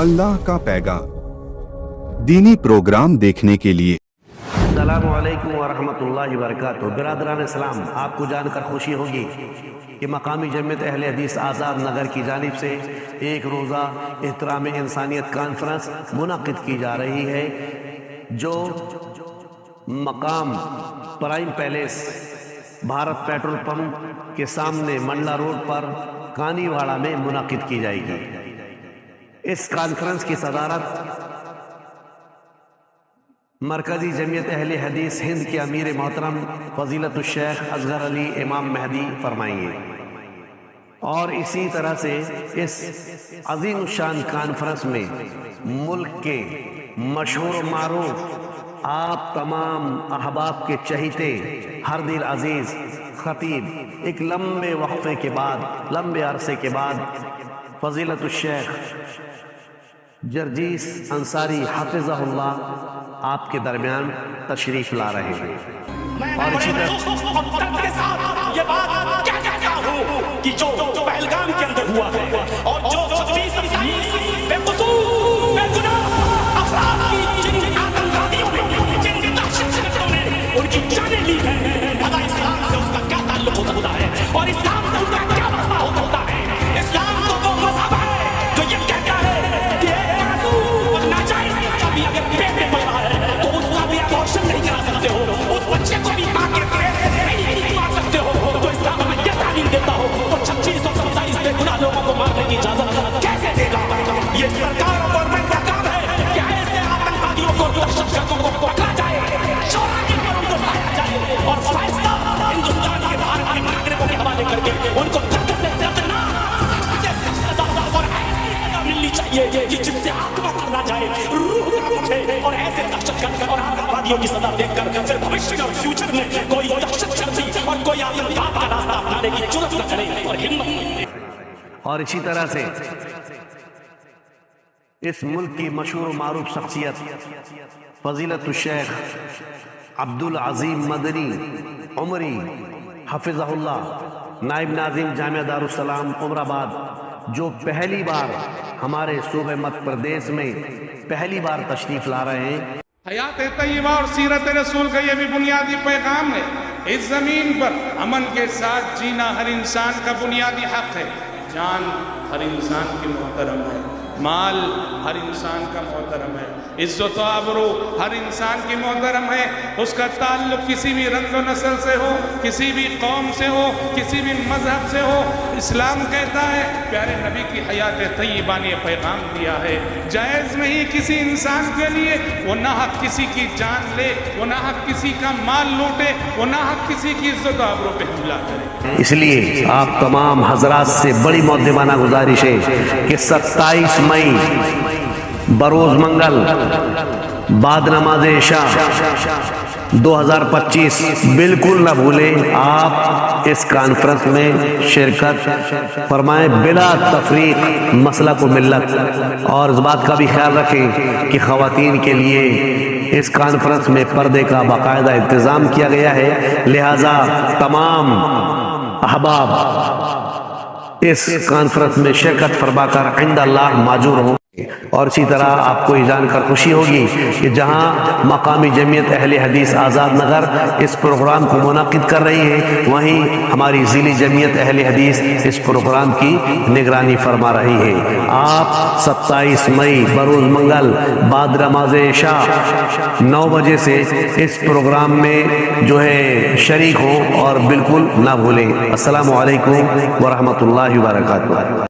अल्लाह का पैगाम दीनी प्रोग्राम देखने के लिए अस्सलामुअलैकुम वरहमतुल्लाहि वबरकातुहू। बिरादरान इस्लाम, आपको जानकर खुशी होगी कि मकामी जमियत अहले हदीस आज़ाद नगर की जानिब से एक रोज़ा एहतराम इंसानियत कॉन्फ्रेंस मुनक़िद की जा रही है, जो मकाम prime palace Bharat petrol pump के सामने मंडला रोड पर कानीवाड़ा में मुनक़िद की जाएगी। इस कॉन्फ्रेंस की सदारत मरकज़ी जमियत अहले हदीस हिंद के अमीर मोहतरम फ़ज़ीलतुल शेख असगर अली इमाम महदी फरमाएंगे। और इसी तरह से इस अज़ीम शान कॉन्फ्रेंस में मुल्क के मशहूर मारूफ आप तमाम अहबाब के चहीते हर दिल अजीज़ खतीब एक लंबे वक्फे के बाद, लंबे अरसे के बाद फ़ज़ीलतुल शेख जरजीस अंसारी हाफ़िज़हुल्लाह आपके दरमियान तशरीफ ला रहे हैं। और इसी तरह के साथ ये बात क्या कहता हूँ कि जो पहलगाम के अंदर हुआ है और जो 26-27 बेकसूर बेगुनाह अफराद की जिन आतंकवादियों ने, जिन दहशतगर्दों ने उनकी जानें ली है, भला इस्लाम से उसका क्या ताल्लुक हो सकता है और इस्लाम से उसका क्या मसला हो सकता है? इस्लाम तो वो मज़हब है जो ये कहता है कि एक मासूम और नाजायज़ बच्चा भी अगर पेट में पल रहा है तो उसका भी अबॉर्शन नहीं करा सकते हो, उस बच्चे को भी मां के पेट से नहीं निकलवा सकते हो। तो इस्लाम हमें ये तालीम देता हो और 26-27 बेगुनाह लोगों को मारने की इजाजत कैसे देगा? ये सरकार और गवर्नमेंट का काम है कि ऐसे आतंकवादियों को, दहशतगर्दों को पकड़ा जाए, चौराहे पर उनको लाया जाए और फैसला हिंदुस्तान के बाहर के नागरिकों के हवाले करके उनको सख्त से सख्त सजा और ऐसी सजा मिलनी चाहिए कि जिससे आत्मा मारना जाए, रूह कांप उठे और ऐसे दहशतगर्द और आतंकवादियों की सजा देखकर फिर भविष्य में और फ्यूचर में कोई दहशतगर्दी और कोई आतंकवाद का रास्ता अपनाने की जुर्रत न करे और हिम्मत। और इसी तरह से इस मुल्क की मशहूर मारूफ शख्सियत फ़ज़ीलतुल शेख अब्दुल अज़ीम मदनी उमरी हाफ़िज़हुल्लाह नाइब नाज़िम जामिया दारुस सलाम उमराबाद, जो पहली बार हमारे सूबे मध्य प्रदेश में पहली बार तशरीफ ला रहे हैं। हयात तय्यबा और सीरत रसूल का ये भी बुनियादी पैगाम है। इस जमीन पर अमन के साथ जीना हर इंसान का बुनियादी हक है। जान हर इंसान की मोहतरम है, माल हर इंसान का मोहतरम है, इज्जत व आबरू हर इंसान की मोहतरम है। उसका ताल्लुक किसी भी रंग व नस्ल से हो, किसी भी कौम से हो, किसी भी मजहब से हो, इस्लाम कहता है, प्यारे नबी की हयात तय्यबा ने पैगाम दिया है, जायज़ नहीं किसी इंसान के लिए वो नाहक किसी की जान ले, वो नाहक किसी का माल लूटे, वो नाहक किसी की इज्जत व आबरू पे हमला करे। इसलिए आप तमाम हजरात से बड़ी मुद्दबाना गुजारिश है कि 27 मई बरोज मंगल बाद नमाज इशा 2025 बिल्कुल न भूलें, आप इस कॉन्फ्रेंस में शिरकत फरमाएं बिला तफरीक मसला को मिल्लत। और इस बात का भी ख्याल रखें कि ख़वातीन के लिए इस कॉन्फ्रेंस में पर्दे का बाकायदा इंतज़ाम किया गया है, लिहाजा तमाम अहबाब इस कॉन्फ्रेंस में शिरकत फरमाकर इंदा अल्लाह माजूर हों। और इसी तरह आपको ये जानकर खुशी होगी कि जहां मकामी जमियत अहले हदीस आज़ाद नगर इस प्रोग्राम को मुनक़िद कर रही है, वहीं हमारी ज़िली जमियत अहले हदीस इस प्रोग्राम की निगरानी फरमा रही है। आप 27 मई बरोज़ मंगल बाद नमाज इशा 9 बजे से इस प्रोग्राम में जो है शरीक हो और बिल्कुल ना भूलें। अस्सलामु अलैकुम व रहमतुल्लाहि व बरकातुहू।